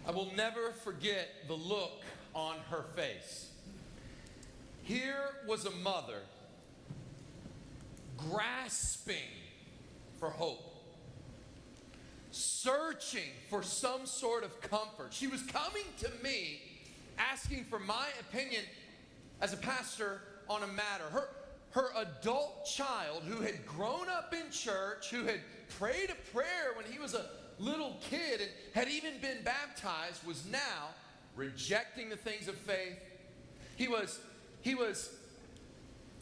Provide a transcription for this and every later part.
I will never forget the look on her face. Here was a mother grasping for hope, searching for some sort of comfort. She was coming to me asking for my opinion as a pastor on a matter. Her adult child, who had grown up in church, who had prayed a prayer when he was a little kid and had even been baptized, was now rejecting the things of faith. He was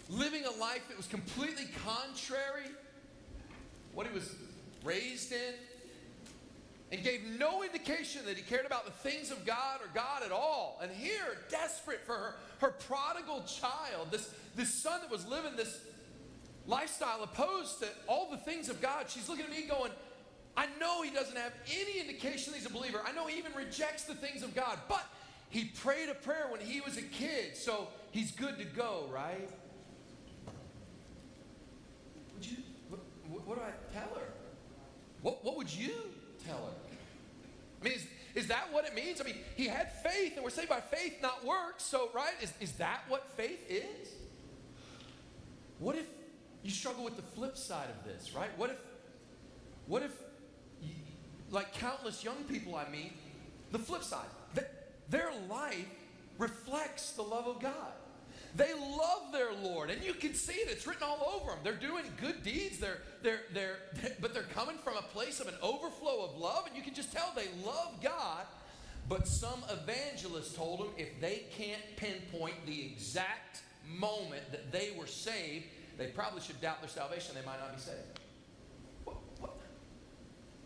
living a life that was completely contrary to what he was raised in, and gave no indication that he cared about the things of God or God at all. And here, desperate for her prodigal child, this son that was living this lifestyle opposed to all the things of God, she's looking at me going, I know he doesn't have any indication that he's a believer. I know he even rejects the things of God. But he prayed a prayer when he was a kid, so he's good to go, right? What do I tell her? What would you tell her? I mean, is that what it means? I mean, he had faith, and we're saved by faith, not works. So, right? Is that what faith is? What if you struggle with the flip side of this, right? What if, like countless young people I meet, the flip side, their life reflects the love of God. They love their Lord, and you can see it. It's written all over them. They're doing good deeds. But they're coming from a place of an overflow of love, and you can just tell they love God. But some evangelist told them if they can't pinpoint the exact moment that they were saved, they probably should doubt their salvation. They might not be saved. What?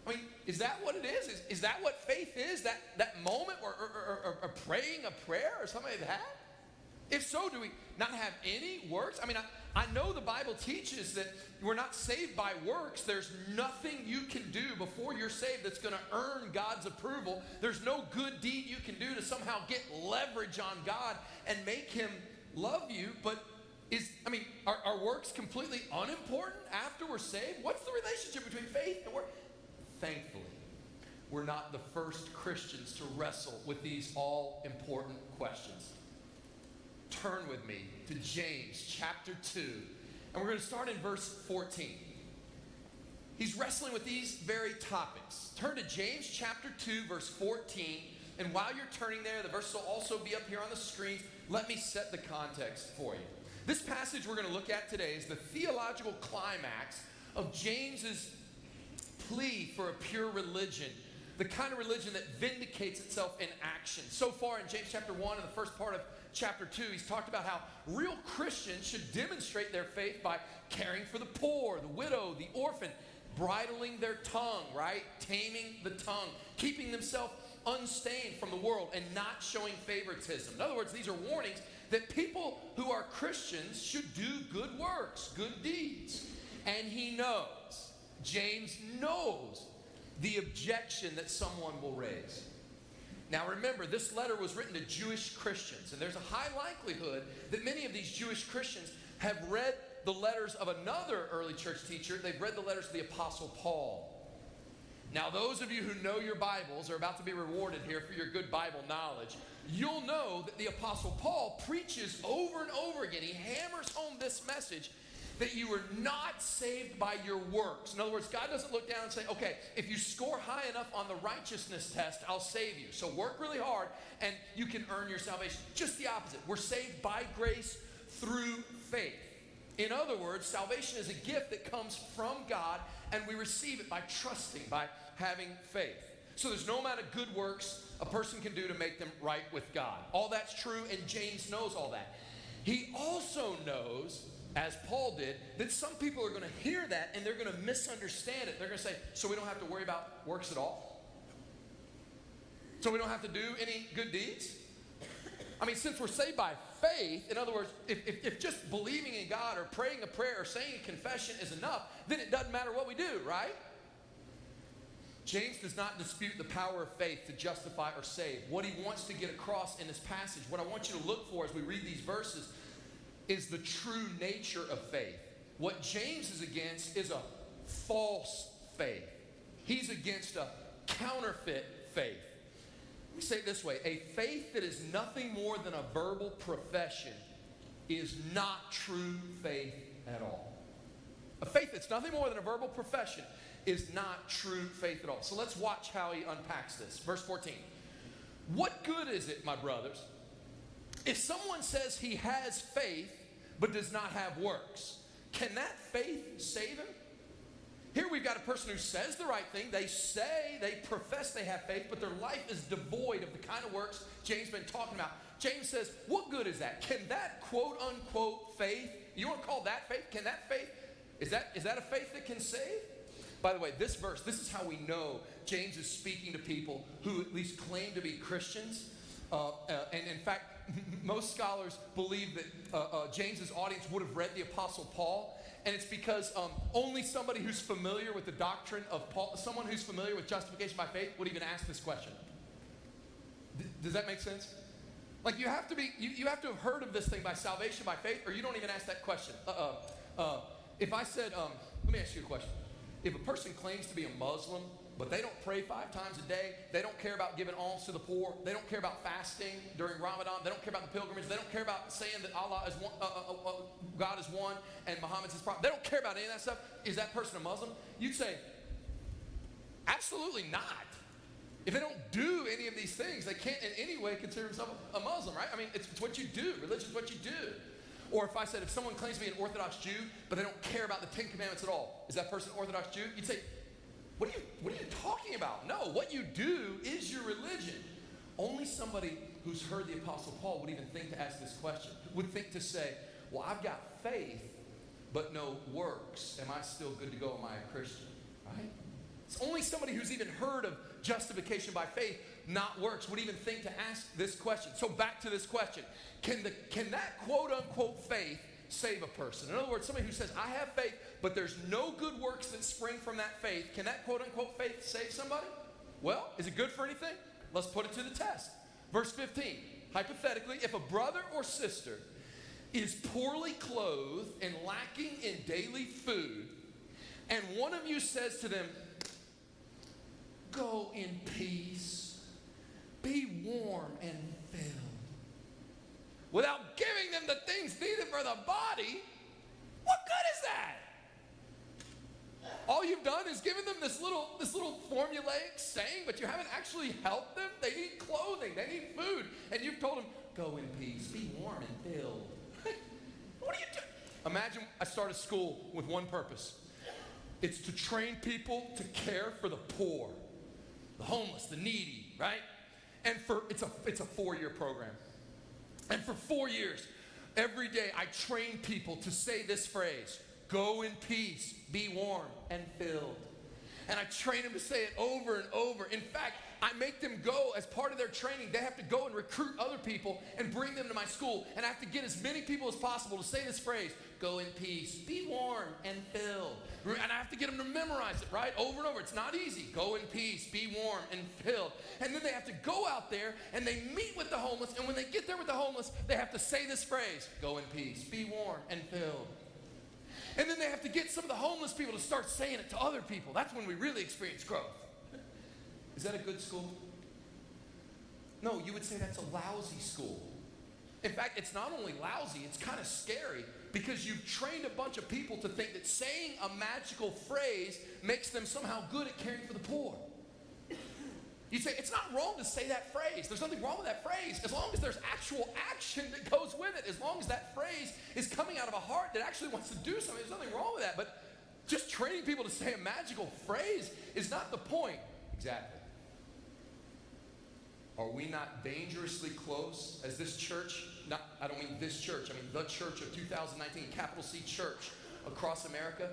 I mean, is that what it is? Is that what faith is? That moment or praying a prayer or something like that? If so, do we not have any works? I mean, I know the Bible teaches that we're not saved by works. There's nothing you can do before you're saved that's going to earn God's approval. There's no good deed you can do to somehow get leverage on God and make Him love you. But are works completely unimportant after we're saved? What's the relationship between faith and work? Thankfully, we're not the first Christians to wrestle with these all-important questions. Turn with me to James chapter 2, and we're going to start in verse 14. He's wrestling with these very topics. Turn to James chapter 2, verse 14, and while you're turning there, the verse will also be up here on the screen. Let me set the context for you. This passage we're going to look at today is the theological climax of James's plea for a pure religion, the kind of religion that vindicates itself in action. So far in James chapter 1 and the first part of chapter 2, he's talked about how real Christians should demonstrate their faith by caring for the poor, the widow, the orphan, bridling their tongue, right? Taming the tongue, keeping themselves unstained from the world, and not showing favoritism. In other words, these are warnings that people who are Christians should do good works, good deeds. And he knows, James knows, the objection that someone will raise. Now remember, this letter was written to Jewish Christians, and there's a high likelihood that many of these Jewish Christians have read the letters of another early church teacher. They've read the letters of the Apostle Paul. Now those of you who know your Bibles are about to be rewarded here for your good Bible knowledge. You'll know that the Apostle Paul preaches over and over again. He hammers home this message that you were not saved by your works. In other words, God doesn't look down and say, okay, if you score high enough on the righteousness test, I'll save you. So work really hard and you can earn your salvation. Just the opposite. We're saved by grace through faith. In other words, salvation is a gift that comes from God, and we receive it by trusting, by having faith. So there's no amount of good works a person can do to make them right with God. All that's true, and James knows all that. He also knows, as Paul did, that some people are going to hear that and they're going to misunderstand it. They're going to say, so we don't have to worry about works at all? So we don't have to do any good deeds? I mean, since we're saved by faith, in other words, if just believing in God or praying a prayer or saying a confession is enough, then it doesn't matter what we do, right? James does not dispute the power of faith to justify or save. What he wants to get across in this passage, what I want you to look for as we read these verses, is the true nature of faith. What James is against is a false faith. He's against a counterfeit faith. say it this way: a faith that is nothing more than a verbal profession is not true faith at all. A faith that's nothing more than a verbal profession is not true faith at all. So let's watch how he unpacks this. Verse 14. What good is it, my brothers, if someone says he has faith but does not have works? Can that faith save him? Here we've got a person who says the right thing. They profess they have faith, but their life is devoid of the kind of works James has been talking about. James says, what good is that? Can that quote unquote faith, you want to call that faith? Can that faith, is that a faith that can save? By the way, this verse, this is how we know James is speaking to people who at least claim to be Christians. And in fact, most scholars believe that James's audience would have read the Apostle Paul. And it's because only somebody who's familiar with the doctrine of Paul, someone who's familiar with justification by faith, would even ask this question. Does that make sense? Like you have to have heard of this thing by salvation by faith, or you don't even ask that question. If I said, let me ask you a question. If a person claims to be a Muslim, but they don't pray 5 times a day, they don't care about giving alms to the poor, they don't care about fasting during Ramadan, they don't care about the pilgrimage, they don't care about saying that Allah is one, God is one and Muhammad's his prophet, they don't care about any of that stuff, is that person a Muslim? You'd say, absolutely not. If they don't do any of these things, they can't in any way consider themselves a Muslim, right? I mean, it's what you do. Religion is what you do. Or if I said, if someone claims to be an Orthodox Jew, but they don't care about the 10 Commandments at all, is that person an Orthodox Jew? You'd say, what are you talking about? No, what you do is your religion. Only somebody who's heard the Apostle Paul would even think to ask this question, would think to say, well, I've got faith, but no works. Am I still good to go? Am I a Christian? Right? It's only somebody who's even heard of justification by faith, not works, would even think to ask this question. So back to this question. Can that quote-unquote faith save a person? In other words, somebody who says, I have faith, but there's no good works that spring from that faith, can that quote-unquote faith save somebody? Well, is it good for anything? Let's put it to the test. Verse 15, hypothetically, if a brother or sister is poorly clothed and lacking in daily food, and one of you says to them, go in peace, be warm and filled, without giving them the things needed for the body, what good is that? All you've done is given them this little formulaic saying, but you haven't actually helped them. They need clothing, they need food, and you've told them, go in peace, be warm and filled. What are you doing? Imagine I start a school with one purpose. It's to train people to care for the poor, the homeless, the needy, right? And it's a 4-year program. And for 4 years, every day I train people to say this phrase, go in peace, be warm and filled. And I train them to say it over and over. In fact, I make them go, as part of their training, they have to go and recruit other people and bring them to my school. And I have to get as many people as possible to say this phrase, go in peace, be warm and filled. And I have to get them to memorize it, right? Over and over. It's not easy. Go in peace, be warm and filled. And then they have to go out there and they meet with the homeless. And when they get there with the homeless, they have to say this phrase, go in peace, be warm and filled. And then they have to get some of the homeless people to start saying it to other people. That's when we really experience growth. Is that a good school? No, you would say that's a lousy school. In fact, it's not only lousy, it's kind of scary, because you've trained a bunch of people to think that saying a magical phrase makes them somehow good at caring for the poor. You say, it's not wrong to say that phrase. There's nothing wrong with that phrase, as long as there's actual action that goes with it. As long as that phrase is coming out of a heart that actually wants to do something, there's nothing wrong with that. But just training people to say a magical phrase is not the point. Exactly. Are we not dangerously close as this church, I don't mean this church, I mean the church of 2019, capital C church across America,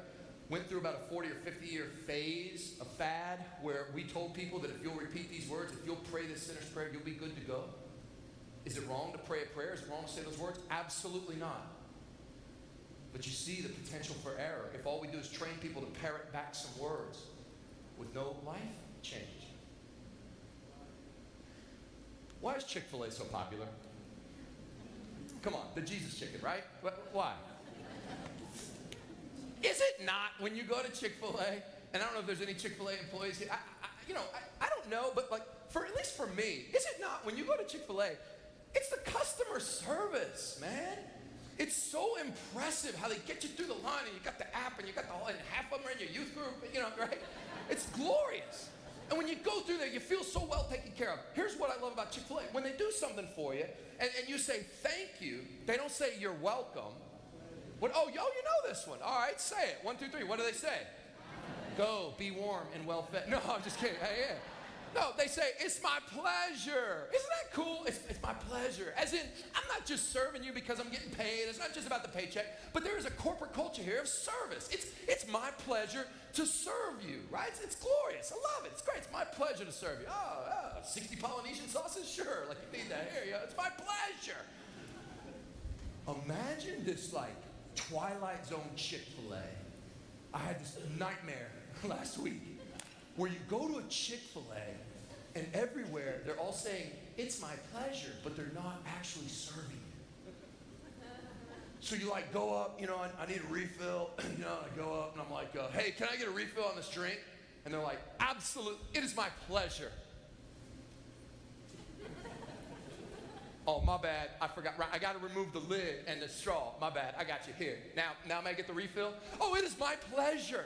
went through about a 40 or 50 year phase, a fad, where we told people that if you'll repeat these words, if you'll pray this sinner's prayer, you'll be good to go. Is it wrong to pray a prayer? Is it wrong to say those words? Absolutely not. But you see the potential for error if all we do is train people to parrot back some words with no life change. Why is Chick-fil-A so popular? Come on, the Jesus chicken, right? Why? Is it not when you go to Chick-fil-A, and I don't know if there's any Chick-fil-A employees here, I don't know, but like at least for me, is it not, when you go to Chick-fil-A, it's the customer service, man. It's so impressive how they get you through the line, and you got the app, and you got the whole, and half of them are in your youth group, right? It's glorious. And when you go through there, you feel so well taken care of. Here's what I love about Chick-fil-A. When they do something for you, and you say thank you, they don't say you're welcome. What? Oh, yo, you know this one. All right, say it. 1, 2, 3. What do they say? Go, be warm and well fed. No, I'm just kidding. Hey, yeah. No, they say, it's my pleasure. Isn't that cool? It's my pleasure. As in, I'm not just serving you because I'm getting paid. It's not just about the paycheck. But there is a corporate culture here of service. It's my pleasure to serve you, right? It's glorious. I love it. It's great. It's my pleasure to serve you. Oh, 60 Polynesian sauces? Sure. Like, you need that here. It's my pleasure. Imagine this, like, Twilight Zone Chick-fil-A. I had this nightmare last week where you go to a Chick-fil-A and everywhere they're all saying, it's my pleasure, but they're not actually serving you. So you like go up, I need a refill, I go up and I'm like, hey, can I get a refill on this drink? And they're like, absolutely, it is my pleasure. Oh, my bad, I forgot, I got to remove the lid and the straw, my bad, I got you here. Now may I get the refill? Oh, it is my pleasure.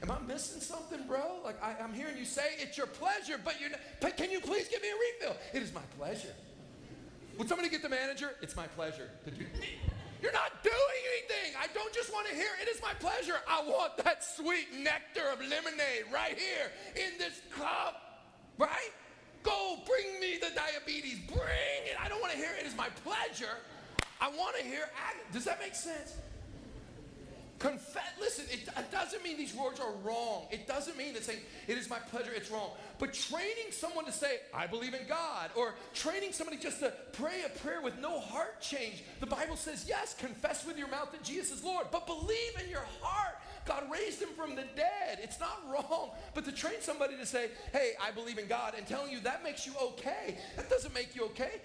Am I missing something, bro? Like, I'm hearing you say it's your pleasure, but can you please give me a refill? It is my pleasure. Would somebody get the manager? It's my pleasure. You're not doing anything. I don't just want to hear, it is my pleasure. I want that sweet nectar of lemonade right here in this cup, right? Go, bring me the diabetes. Bring it. I don't want to hear it is my pleasure. I want to hear, does that make sense? Listen, it doesn't mean these words are wrong. It doesn't mean that saying, it is my pleasure, it's wrong. But training someone to say, I believe in God, or training somebody just to pray a prayer with no heart change. The Bible says, yes, confess with your mouth that Jesus is Lord, but believe in your heart God raised him from the dead. It's not wrong. But to train somebody to say, hey, I believe in God, and telling you that makes you okay, that doesn't make you okay.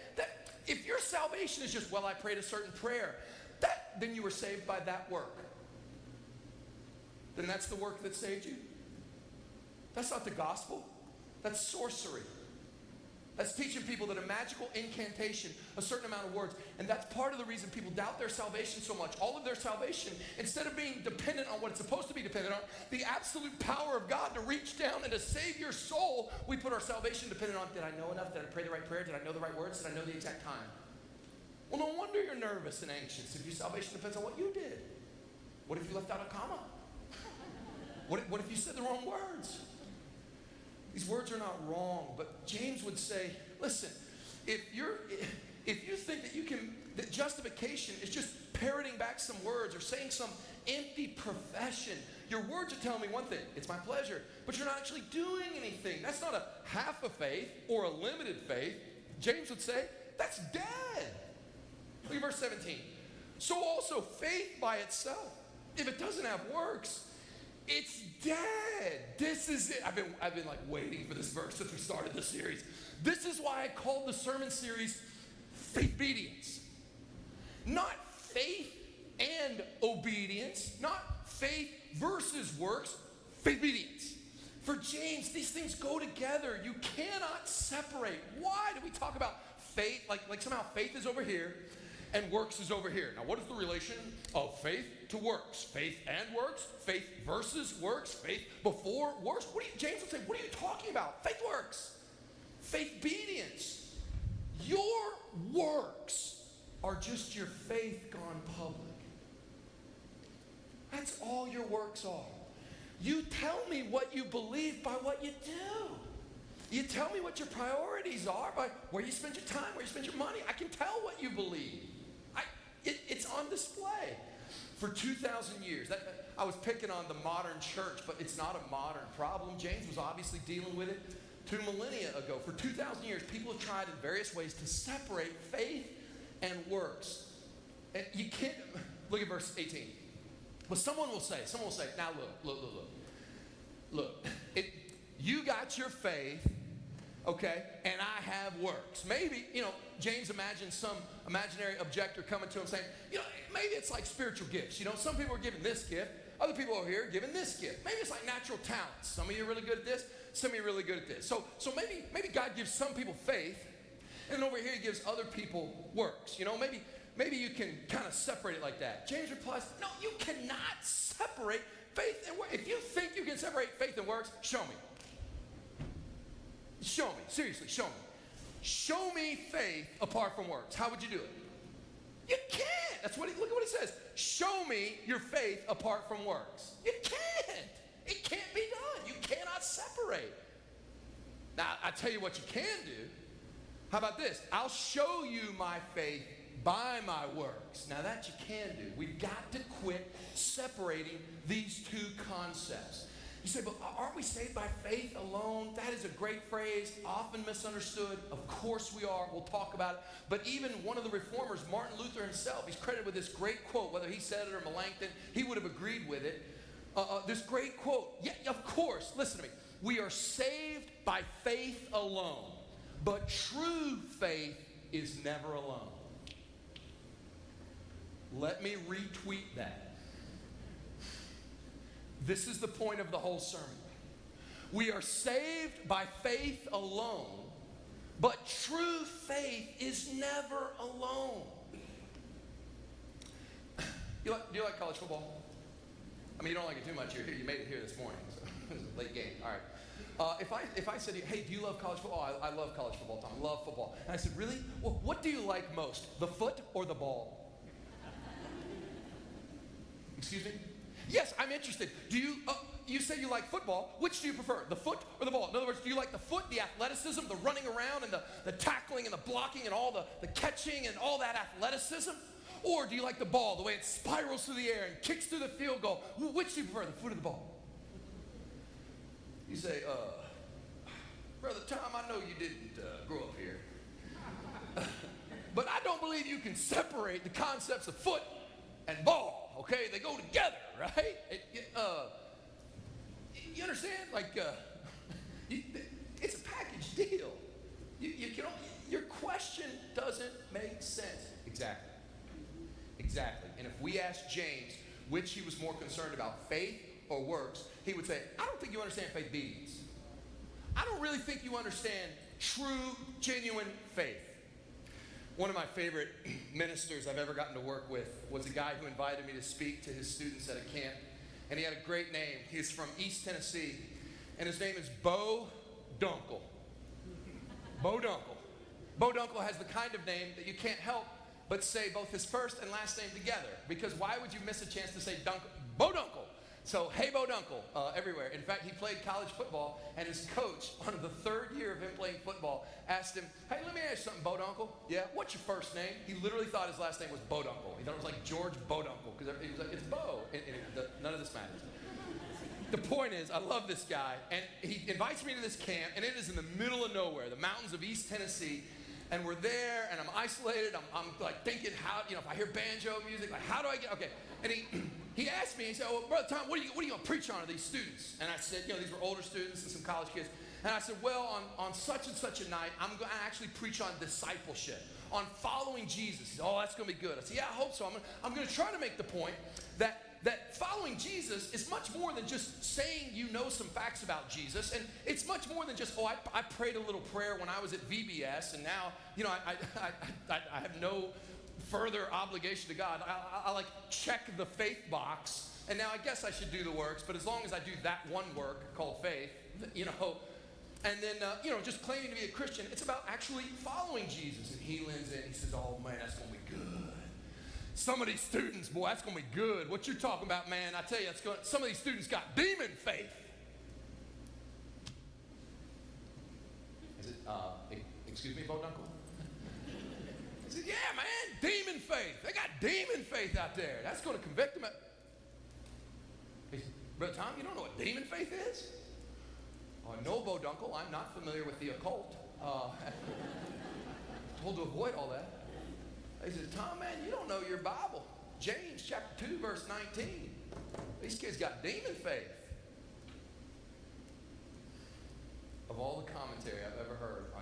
If your salvation is just, well, I prayed a certain prayer, then you were saved by that work. Then that's the work that saved you. That's not the gospel. That's sorcery. That's teaching people that a magical incantation, a certain amount of words, and that's part of the reason people doubt their salvation so much. All of their salvation, instead of being dependent on what it's supposed to be dependent on, the absolute power of God to reach down and to save your soul, we put our salvation dependent on, did I know enough? Did I pray the right prayer? Did I know the right words? Did I know the exact time? Well, no wonder you're nervous and anxious if your salvation depends on what you did. What if you left out a comma? What if you said the wrong words? These words are not wrong, but James would say, listen, if you think that justification is just parroting back some words or saying some empty profession, your words are telling me one thing, it's my pleasure, but you're not actually doing anything. That's not a half a faith or a limited faith. James would say, that's dead. Look at verse 17. So also faith by itself, if it doesn't have works, it's dead. This is it. I've been like waiting for this verse since we started the series. This is why I called the sermon series Faithbedience. Not faith and obedience, not faith versus works, Faithbedience. For James, these things go together. You cannot separate. Why do we talk about faith? Like somehow faith is over here and works is over here. Now, what is the relation of faith to works? Faith and works? Faith versus works? Faith before works? James would say, what are you talking about? Faith works. Faithbedience. Your works are just your faith gone public. That's all your works are. You tell me what you believe by what you do. You tell me what your priorities are by where you spend your time, where you spend your money. I can tell what you believe. It's on display. For 2,000 years, I was picking on the modern church, but it's not a modern problem. James was obviously dealing with it 2 millennia ago. For 2,000 years, people have tried in various ways to separate faith and works. And you can't, look at verse 18. But someone will say, now look, you got your faith, okay, and I have works. Maybe, James imagines some imaginary objector coming to him saying, maybe it's like spiritual gifts. Some people are given this gift. Other people over here are given this gift. Maybe it's like natural talents. Some of you are really good at this. Some of you are really good at this. So maybe God gives some people faith, and over here he gives other people works. You know, maybe you can kind of separate it like that. James replies, no, you cannot separate faith and works. If you think you can separate faith and works, show me. Show me. Seriously, show me. Show me faith apart from works. How would you do it? You can't. Look at what he says. Show me your faith apart from works. You can't. It can't be done. You cannot separate. Now, I tell you what you can do. How about this? I'll show you my faith by my works. Now that you can do. We've got to quit separating these two concepts. You say, but aren't we saved by faith alone? That is a great phrase, often misunderstood. Of course we are. We'll talk about it. But even one of the reformers, Martin Luther himself, he's credited with this great quote. Whether he said it or Melanchthon, he would have agreed with it. This great quote. Yeah, of course. Listen to me. We are saved by faith alone. But true faith is never alone. Let me retweet that. This is the point of the whole sermon. We are saved by faith alone, but true faith is never alone. Do you like college football? I mean, you don't like it too much. You're here. You made it here this morning, so it was a late game. All right. If I said to you, hey, do you love college football? I love college football, Tom. I love football. And I said, really? Well, what do you like most, the foot or the ball? Excuse me? Yes, I'm interested. Do you say you like football. Which do you prefer, the foot or the ball? In other words, do you like the foot, the athleticism, the running around and the tackling and the blocking and all the catching and all that athleticism? Or do you like the ball, the way it spirals through the air and kicks through the field goal? Which do you prefer, the foot or the ball? You say, Brother Tom, I know you didn't grow up here. But I don't believe you can separate the concepts of foot and ball, okay? They go together, right? You understand? Like, it's a package deal. Your question doesn't make sense. Exactly. And if we asked James which he was more concerned about, faith or works, he would say, I don't think you understand faithbedience. I don't really think you understand true, genuine faith. One of my favorite ministers I've ever gotten to work with was a guy who invited me to speak to his students at a camp. And he had a great name. He's from East Tennessee. And his name is Bo Dunkel. Bo Dunkel. Bo Dunkel has the kind of name that you can't help but say both his first and last name together. Because why would you miss a chance to say Bo Dunkel? So, hey, Bo Dunkel, everywhere. In fact, he played college football, and his coach, on the third year of him playing football, asked him, hey, let me ask you something, Bo Dunkel. Yeah, what's your first name? He literally thought his last name was Bo Dunkel. He thought it was like George Bo Dunkel, because he was like, it's Bo. None of this matters. The point is, I love this guy, and he invites me to this camp, and it is in the middle of nowhere, the mountains of East Tennessee, and we're there, and I'm isolated. I'm like thinking, how, if I hear banjo music, like, how do I get, okay. And he asked me, he said, well, Brother Tom, what are you going to preach on to these students? And I said, these were older students and some college kids. And I said, well, on such and such a night, I'm going to actually preach on discipleship, on following Jesus. He said, oh, that's going to be good. I said, yeah, I hope so. I'm going to try to make the point that following Jesus is much more than just saying you know some facts about Jesus. And it's much more than just, I prayed a little prayer when I was at VBS, and now, I have no further obligation to God. I like check the faith box, and now I guess I should do the works, but as long as I do that one work called faith, and then, just claiming to be a Christian, it's about actually following Jesus. And he leans in, he says, oh man, that's going to be good. Some of these students, boy, that's going to be good. What you're talking about, man, I tell you, some of these students got demon faith. Is it, excuse me, Bo Dunkel? I said, yeah, man, demon faith. They got demon faith out there. That's going to convict them. He said, Brother Tom, you don't know what demon faith is? Oh, no, Bo Dunkel, I'm not familiar with the occult. Told to avoid all that. He said, Tom, man, you don't know your Bible. James chapter 2, verse 19. These kids got demon faith. Of all the commentary I've ever heard on,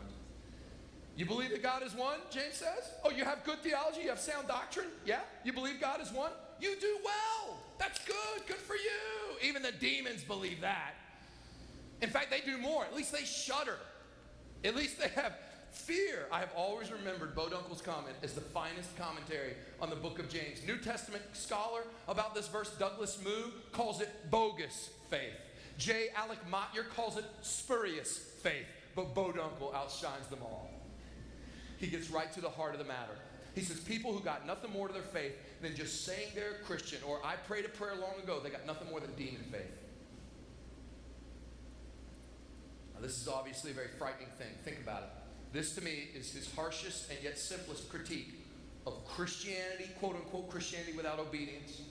you believe that God is one, James says? Oh, you have good theology? You have sound doctrine? Yeah? You believe God is one? You do well. That's good. Good for you. Even the demons believe that. In fact, they do more. At least they shudder. At least they have fear. I have always remembered Boduncle's comment as the finest commentary on the book of James. New Testament scholar about this verse, Douglas Moo, calls it bogus faith. J. Alec Motyer calls it spurious faith. But Boduncle outshines them all. He gets right to the heart of the matter. He says people who got nothing more to their faith than just saying they're a Christian, or I prayed a prayer long ago, they got nothing more than demon faith. Now, this is obviously a very frightening thing. Think about it. This to me is his harshest and yet simplest critique of Christianity, quote unquote Christianity without obedience,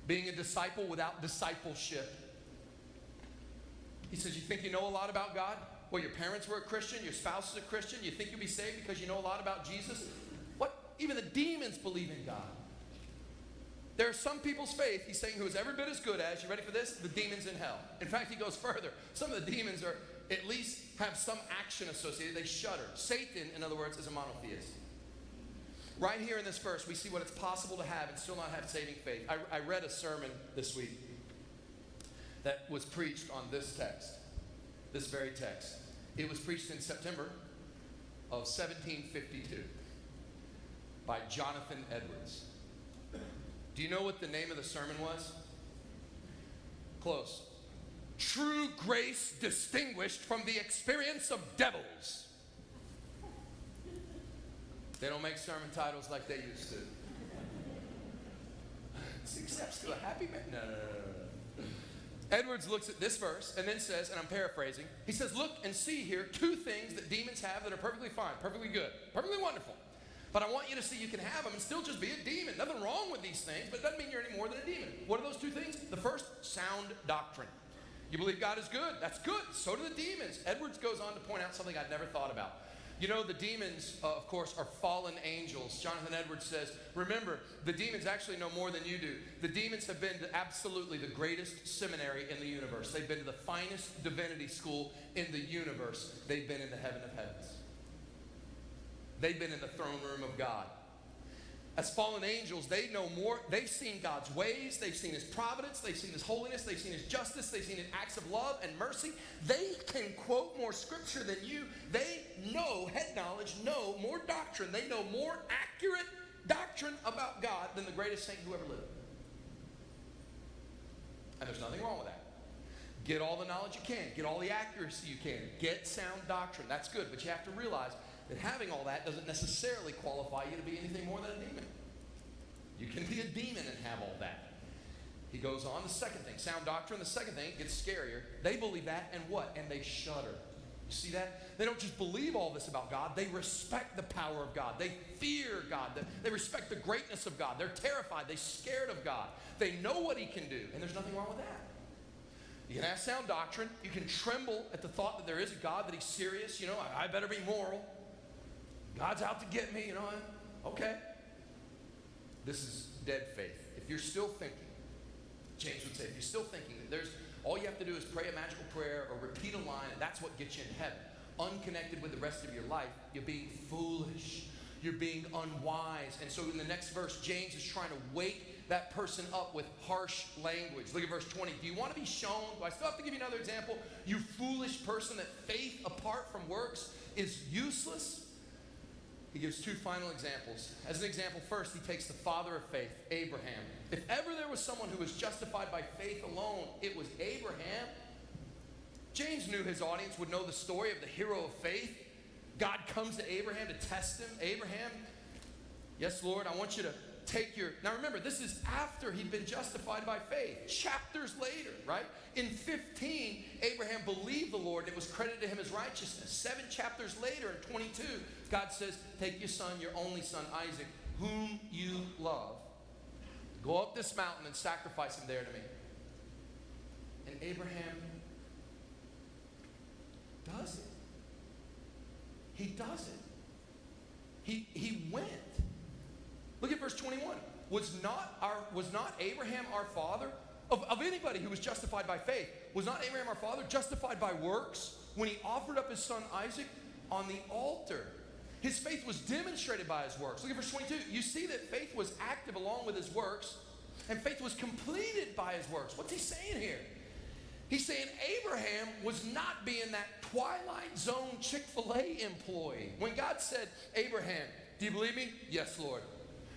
being a disciple without discipleship. He says, you think you know a lot about God? Well, your parents were a Christian, your spouse is a Christian, you think you'll be saved because you know a lot about Jesus? What? Even the demons believe in God. There are some people's faith, he's saying, who is every bit as good as, you ready for this? The demons in hell. In fact, he goes further. Some of the demons are at least have some action associated. They shudder. Satan, in other words, is a monotheist. Right here in this verse, we see what it's possible to have and still not have saving faith. I read a sermon this week that was preached on this text, this very text. It was preached in September of 1752 by Jonathan Edwards. Do you know what the name of the sermon was? Close. True Grace Distinguished from the Experience of Devils. They don't make sermon titles like they used to. Success to a happy man. No. Edwards looks at this verse and then says, and I'm paraphrasing, he says, look and see here two things that demons have that are perfectly fine, perfectly good, perfectly wonderful. But I want you to see you can have them and still just be a demon. Nothing wrong with these things, but it doesn't mean you're any more than a demon. What are those two things? The first, sound doctrine. You believe God is good. That's good. So do the demons. Edwards goes on to point out something I'd never thought about. You know, the demons, of course, are fallen angels. Jonathan Edwards says, remember, the demons actually know more than you do. The demons have been to absolutely the greatest seminary in the universe. They've been to the finest divinity school in the universe. They've been in the heaven of heavens. They've been in the throne room of God. As fallen angels, they know more. They've seen God's ways. They've seen his providence. They've seen his holiness. They've seen his justice. They've seen his acts of love and mercy. They can quote more scripture than you. They know, head knowledge, know more doctrine. They know more accurate doctrine about God than the greatest saint who ever lived. And there's nothing wrong with that. Get all the knowledge you can. Get all the accuracy you can. Get sound doctrine. That's good. But you have to realize that having all that doesn't necessarily qualify you to be anything more than a demon. You can be a demon and have all that. He goes on, the second thing, sound doctrine. The second thing gets scarier. They believe that and what? And they shudder. You see that? They don't just believe all this about God. They respect the power of God. They fear God. They respect the greatness of God. They're terrified. They're scared of God. They know what he can do. And there's nothing wrong with that. You can have sound doctrine. You can tremble at the thought that there is a God, that he's serious. You know, I better be moral. God's out to get me, you know. Okay. This is dead faith. If you're still thinking, James would say, if you're still thinking that there's, all you have to do is pray a magical prayer or repeat a line, and that's what gets you in heaven, unconnected with the rest of your life, you're being foolish. You're being unwise. And so in the next verse, James is trying to wake that person up with harsh language. Look at verse 20. Do you want to be shown? Do I still have to give you another example? You foolish person, that faith apart from works is useless. He gives two final examples. As an example, first, he takes the father of faith, Abraham. If ever there was someone who was justified by faith alone, it was Abraham. James knew his audience would know the story of the hero of faith. God comes to Abraham to test him. Abraham, yes, Lord, I want you to take your... Now remember, this is after he'd been justified by faith. Chapters later, right? In 15, Abraham believed the Lord, and it was credited to him as righteousness. 7 chapters later, in 22, God says, take your son, your only son, Isaac, whom you love. Go up this mountain and sacrifice him there to me. And Abraham does it. He does it. He went. Look at verse 21. Was not Abraham our father? Of anybody who was justified by faith, was not Abraham our father justified by works when he offered up his son Isaac on the altar? His faith was demonstrated by his works. Look at verse 22. You see that faith was active along with his works. And faith was completed by his works. What's he saying here? He's saying Abraham was not being that Twilight Zone Chick-fil-A employee. When God said, Abraham, do you believe me? Yes, Lord.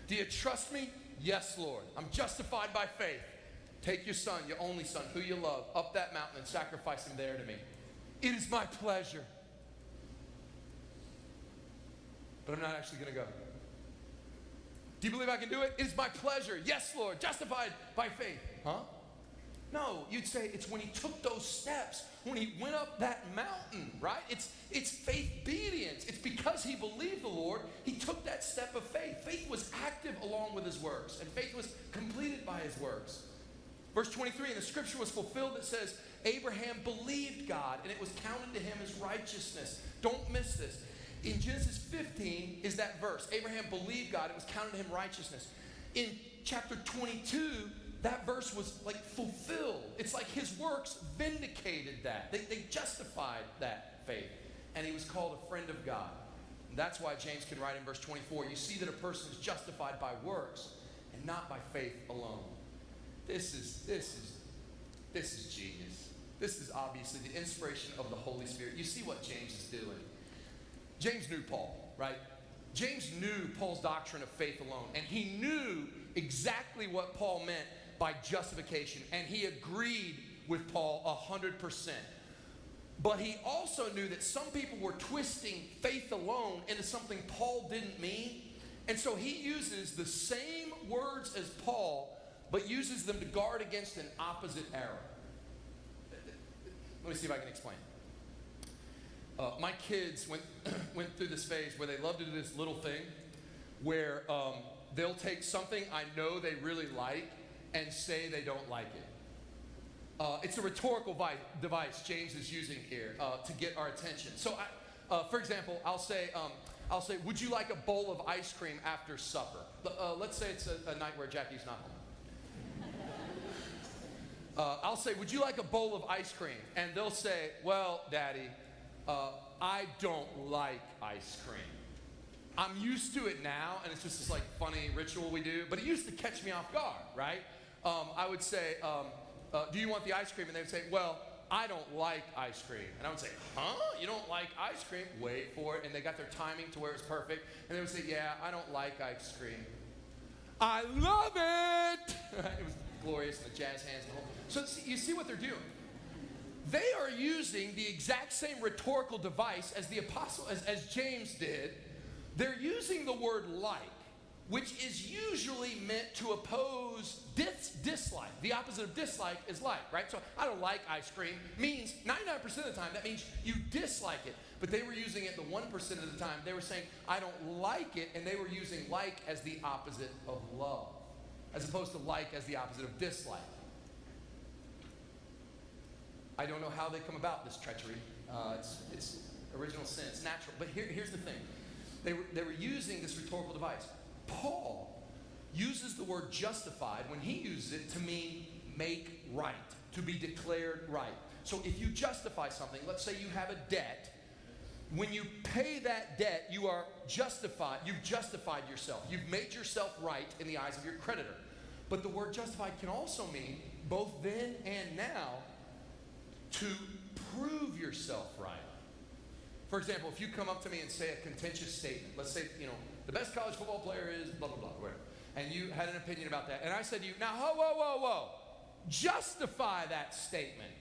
Do you trust me? Yes, Lord. I'm justified by faith. Take your son, your only son, who you love, up that mountain and sacrifice him there to me. It is my pleasure. But I'm not actually going to go. Do you believe I can do it? It is my pleasure. Yes, Lord. Justified by faith. Huh? No, you'd say it's when he took those steps, when he went up that mountain, right? It's faithbedience. It's because he believed the Lord, he took that step of faith. Faith was active along with his works, and faith was completed by his works. Verse 23, and the scripture was fulfilled that says, Abraham believed God, and it was counted to him as righteousness. Don't miss this. In Genesis 15 is that verse. Abraham believed God, it was counted to him righteousness. In chapter 22, that verse was like fulfilled. It's like his works vindicated that. They justified that faith. And he was called a friend of God. And that's why James can write in verse 24, you see that a person is justified by works and not by faith alone. This is genius. This is obviously the inspiration of the Holy Spirit. You see what James is doing. James knew Paul, right? James knew Paul's doctrine of faith alone. And he knew exactly what Paul meant by justification. And he agreed with Paul 100%. But he also knew that some people were twisting faith alone into something Paul didn't mean. And so he uses the same words as Paul, but uses them to guard against an opposite error. Let me see if I can explain. My kids went through this phase where they love to do this little thing where they'll take something I know they really like and say they don't like it. It's a rhetorical device James is using here to get our attention. So, for example, I'll say, would you like a bowl of ice cream after supper? Let's say it's a night where Jackie's not home. I'll say, would you like a bowl of ice cream? And they'll say, well, Daddy, I don't like ice cream. I'm used to it now, and it's just this like funny ritual we do, but it used to catch me off guard, right? I would say, do you want the ice cream? And they would say, well, I don't like ice cream. And I would say, huh? You don't like ice cream? Wait for it. And they got their timing to where it's perfect. And they would say, yeah, I don't like ice cream. I love it! It was glorious, and the jazz hands and the whole. So you see what they're doing. They are using the exact same rhetorical device as the apostle, as James did. They're using the word like, which is usually meant to oppose dislike. The opposite of dislike is like, right? So I don't like ice cream means 99% of the time that means you dislike it. But they were using it the 1% of the time. They were saying I don't like it, and they were using like as the opposite of love, as opposed to like as the opposite of dislike. I don't know how they come about this treachery. It's original sin. It's natural. But here's the thing. They were using this rhetorical device. Paul uses the word justified when he uses it to mean make right, to be declared right. So if you justify something, let's say you have a debt, when you pay that debt, you are justified. You've justified yourself. You've made yourself right in the eyes of your creditor. But the word justified can also mean, both then and now, to prove yourself right. For example, if you come up to me and say a contentious statement, let's say, the best college football player is blah, blah, blah, whatever, and you had an opinion about that, and I said to you, now, whoa, justify that statement.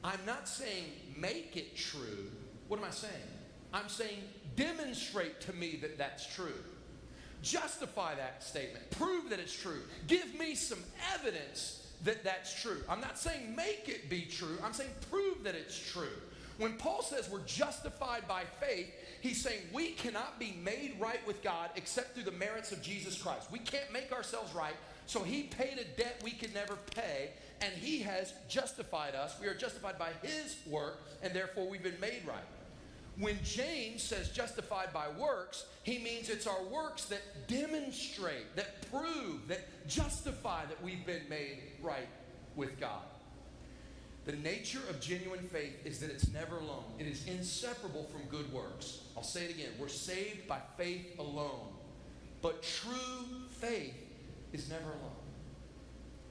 I'm not saying make it true. What am I saying? I'm saying demonstrate to me that that's true. Justify that statement. Prove that it's true. Give me some evidence that that's true. I'm not saying make it be true. I'm saying prove that it's true. When Paul says we're justified by faith, he's saying we cannot be made right with God except through the merits of Jesus Christ. We can't make ourselves right, so he paid a debt we could never pay, and he has justified us. We are justified by his work, and therefore we've been made right. When James says justified by works, he means it's our works that demonstrate, that prove, that justify that we've been made right with God. The nature of genuine faith is that it's never alone. It is inseparable from good works. I'll say it again. We're saved by faith alone. But true faith is never alone.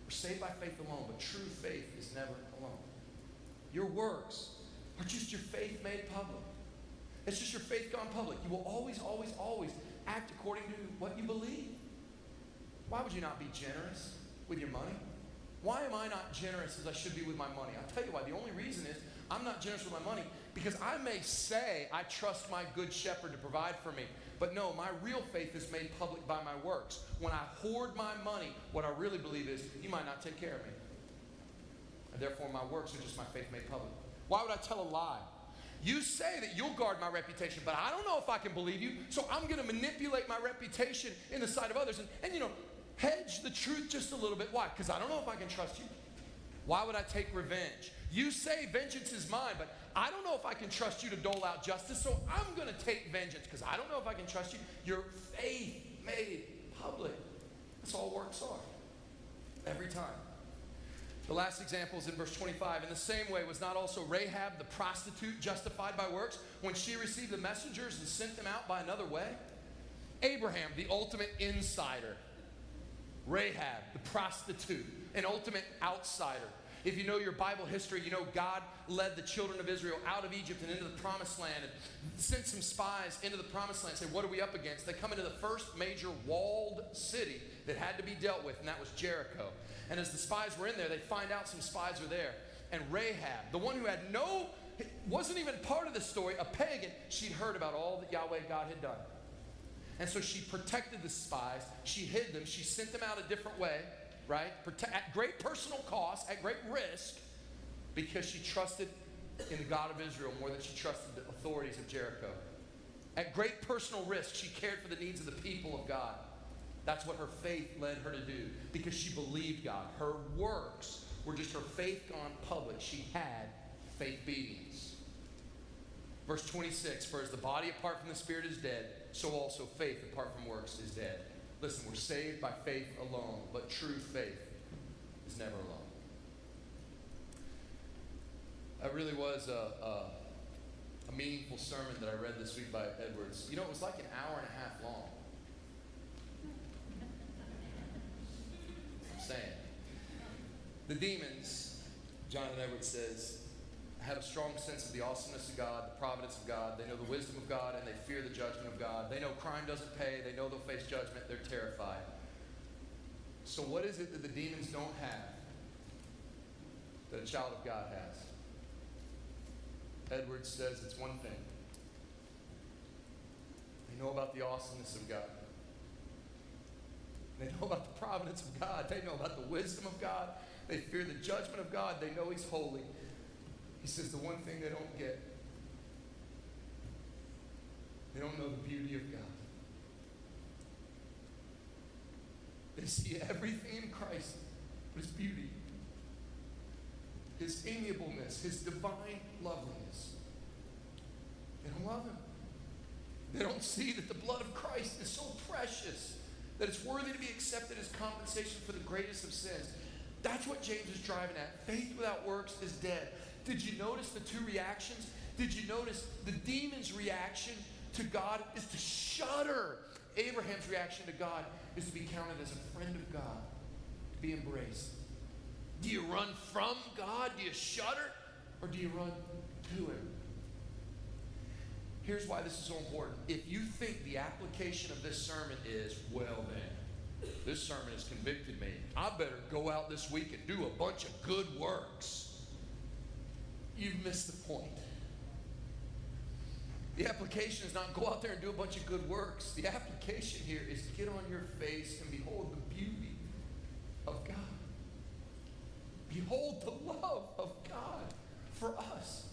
We're saved by faith alone, but true faith is never alone. Your works are just your faith made public. It's just your faith gone public. You will always, always, always act according to what you believe. Why would you not be generous with your money? Why am I not generous as I should be with my money? I'll tell you why. The only reason is I'm not generous with my money because I may say I trust my good shepherd to provide for me. But no, my real faith is made public by my works. When I hoard my money, what I really believe is you might not take care of me. And therefore my works are just my faith made public. Why would I tell a lie? You say that you'll guard my reputation, but I don't know if I can believe you, so I'm going to manipulate my reputation in the sight of others and hedge the truth just a little bit. Why? Because I don't know if I can trust you. Why would I take revenge? You say vengeance is mine, but I don't know if I can trust you to dole out justice, so I'm going to take vengeance because I don't know if I can trust you. Your faith made public. That's all works are. Every time. The last example is in verse 25. In the same way, was not also Rahab the prostitute justified by works when she received the messengers and sent them out by another way? Abraham, the ultimate insider. Rahab, the prostitute, an ultimate outsider. If you know your Bible history, you know God led the children of Israel out of Egypt and into the promised land and sent some spies into the promised land and said, what are we up against? They come into the first major walled city that had to be dealt with, and that was Jericho. And as the spies were in there, they find out some spies are there. And Rahab, the one who wasn't even part of the story, a pagan, she'd heard about all that Yahweh God had done. And so she protected the spies. She hid them. She sent them out a different way, right? At great personal cost, at great risk, because she trusted in the God of Israel more than she trusted the authorities of Jericho. At great personal risk, she cared for the needs of the people of God. That's what her faith led her to do, because she believed God. Her works were just her faith gone public. She had faithbedience. Verse 26, for as the body apart from the spirit is dead, so also faith apart from works is dead. Listen, we're saved by faith alone, but true faith is never alone. That really was a meaningful sermon that I read this week by Edwards. You know, it was like an hour and a half long. I'm saying. The demons, Jonathan Edwards says, have a strong sense of the awesomeness of God, the providence of God. They know the wisdom of God, and they fear the judgment of God. They know crime doesn't pay. They know they'll face judgment. They're terrified. So what is it that the demons don't have that a child of God has? Edwards says it's one thing. They know about the awesomeness of God. They know about the providence of God. They know about the wisdom of God. They fear the judgment of God. They know He's holy. He says the one thing they don't get, they don't know the beauty of God. They see everything in Christ, but His beauty, His amiableness, His divine loveliness. They don't love Him. They don't see that the blood of Christ is so precious that it's worthy to be accepted as compensation for the greatest of sins. That's what James is driving at. Faith without works is dead. Did you notice the two reactions? Did you notice the demon's reaction to God is to shudder? Abraham's reaction to God is to be counted as a friend of God, to be embraced. Do you run from God? Do you shudder? Or do you run to Him? Here's why this is so important. If you think the application of this sermon is, well then, this sermon has convicted me, I better go out this week and do a bunch of good works, you've missed the point. The application is not go out there and do a bunch of good works. The application here is get on your face and behold the beauty of God. Behold the love of God for us.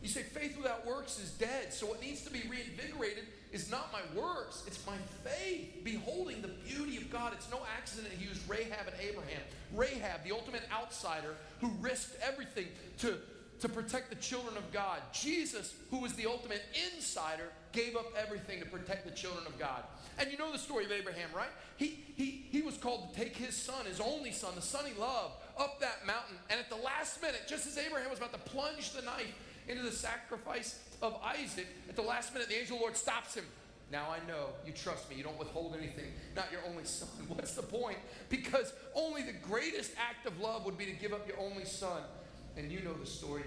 You say faith without works is dead. So what needs to be reinvigorated is not my works. It's my faith. Beholding the beauty of God. It's no accident He used Rahab and Abraham. Rahab, the ultimate outsider who risked everything to protect the children of God. Jesus, who was the ultimate insider, gave up everything to protect the children of God. And you know the story of Abraham, right? He was called to take his son, his only son, the son he loved, up that mountain. And at the last minute, just as Abraham was about to plunge the knife into the sacrifice of Isaac, at the last minute, the angel of the Lord stops him. Now I know you trust me. You don't withhold anything. Not your only son. What's the point? Because only the greatest act of love would be to give up your only son. And you know the story.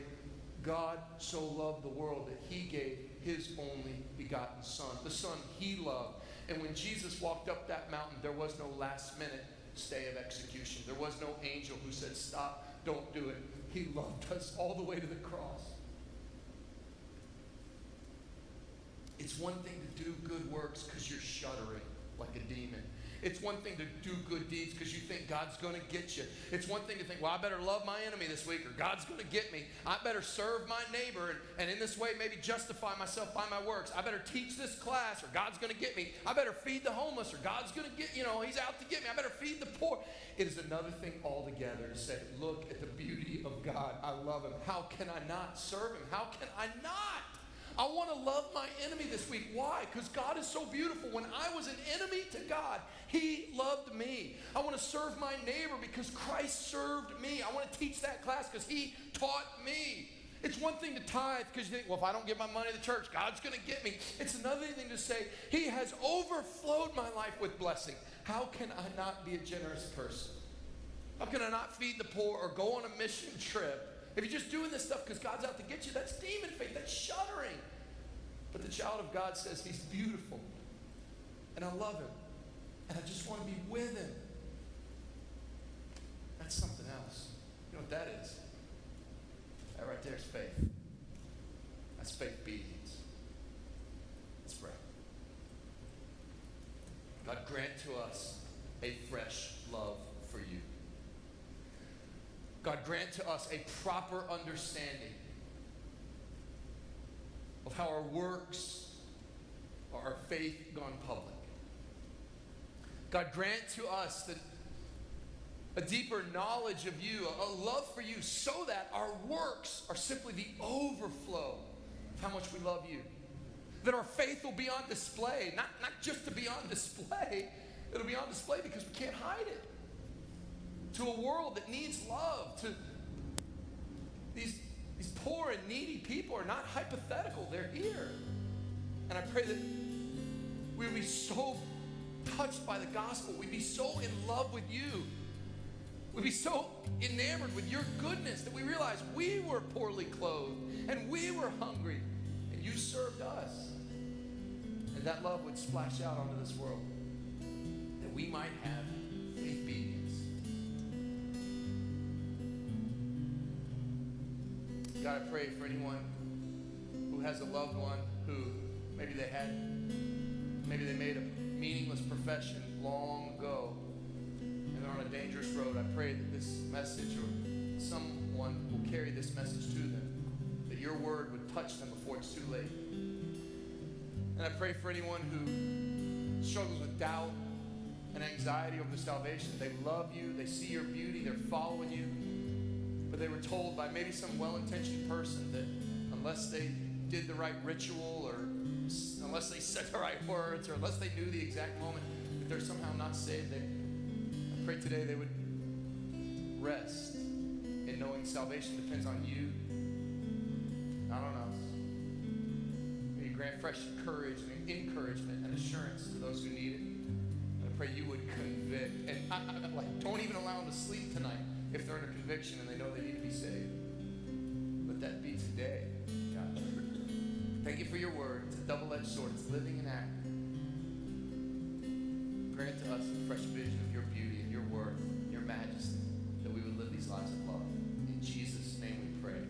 God so loved the world that he gave his only begotten son, the son he loved. And when Jesus walked up that mountain, there was no last minute stay of execution. There was no angel who said, stop, don't do it. He loved us all the way to the cross. It's one thing to do good works because you're shuddering like a demon. It's one thing to do good deeds because you think God's going to get you. It's one thing to think, well, I better love my enemy this week, or God's going to get me. I better serve my neighbor, and in this way maybe justify myself by my works. I better teach this class, or God's going to get me. I better feed the homeless, or God's going to get, he's out to get me. I better feed the poor. It is another thing altogether to say, look at the beauty of God. I love him. How can I not serve him? How can I not? I want to love my enemy this week. Why? Because God is so beautiful. When I was an enemy to God, he loved me. I want to serve my neighbor because Christ served me. I want to teach that class because he taught me. It's one thing to tithe because you think, well, if I don't give my money to the church, God's going to get me. It's another thing to say, he has overflowed my life with blessing. How can I not be a generous person? How can I not feed the poor or go on a mission trip? If you're just doing this stuff because God's out to get you, that's demon faith. That's shuddering. But the child of God says he's beautiful. And I love him. And I just want to be with him. That's something else. You know what that is? That right there is faith. That's faithbedience. Let's pray. God, grant to us a fresh love for you. God, grant to us a proper understanding of how our works or our faith gone public. God, grant to us a deeper knowledge of you, a love for you, so that our works are simply the overflow of how much we love you. That our faith will be on display, not just to be on display, it'll be on display because we can't hide it. To a world that needs love, to these poor and needy people are not hypothetical, they're here. And I pray that we would be so touched by the gospel, we'd be so in love with you, we'd be so enamored with your goodness that we realize we were poorly clothed and we were hungry and you served us. And that love would splash out onto this world that we might have faithbedience. God, I pray for anyone who has a loved one who maybe they made a meaningless profession long ago and they're on a dangerous road. I pray that this message or someone will carry this message to them, that your word would touch them before it's too late. And I pray for anyone who struggles with doubt and anxiety over their salvation. They love you, they see your beauty, they're following you. But they were told by maybe some well-intentioned person that unless they did the right ritual or unless they said the right words or unless they knew the exact moment that they're somehow not saved, I pray today they would rest in knowing salvation depends on you, not on us. May you grant fresh courage and encouragement and assurance to those who need it. I pray you would convict. And don't even allow them to sleep tonight. If they're in a conviction and they know they need to be saved, let that be today, God. Thank you for your word. It's a double-edged sword. It's living and active. Grant to us a fresh vision of your beauty and your worth, your majesty, that we would live these lives of love. In Jesus' name we pray.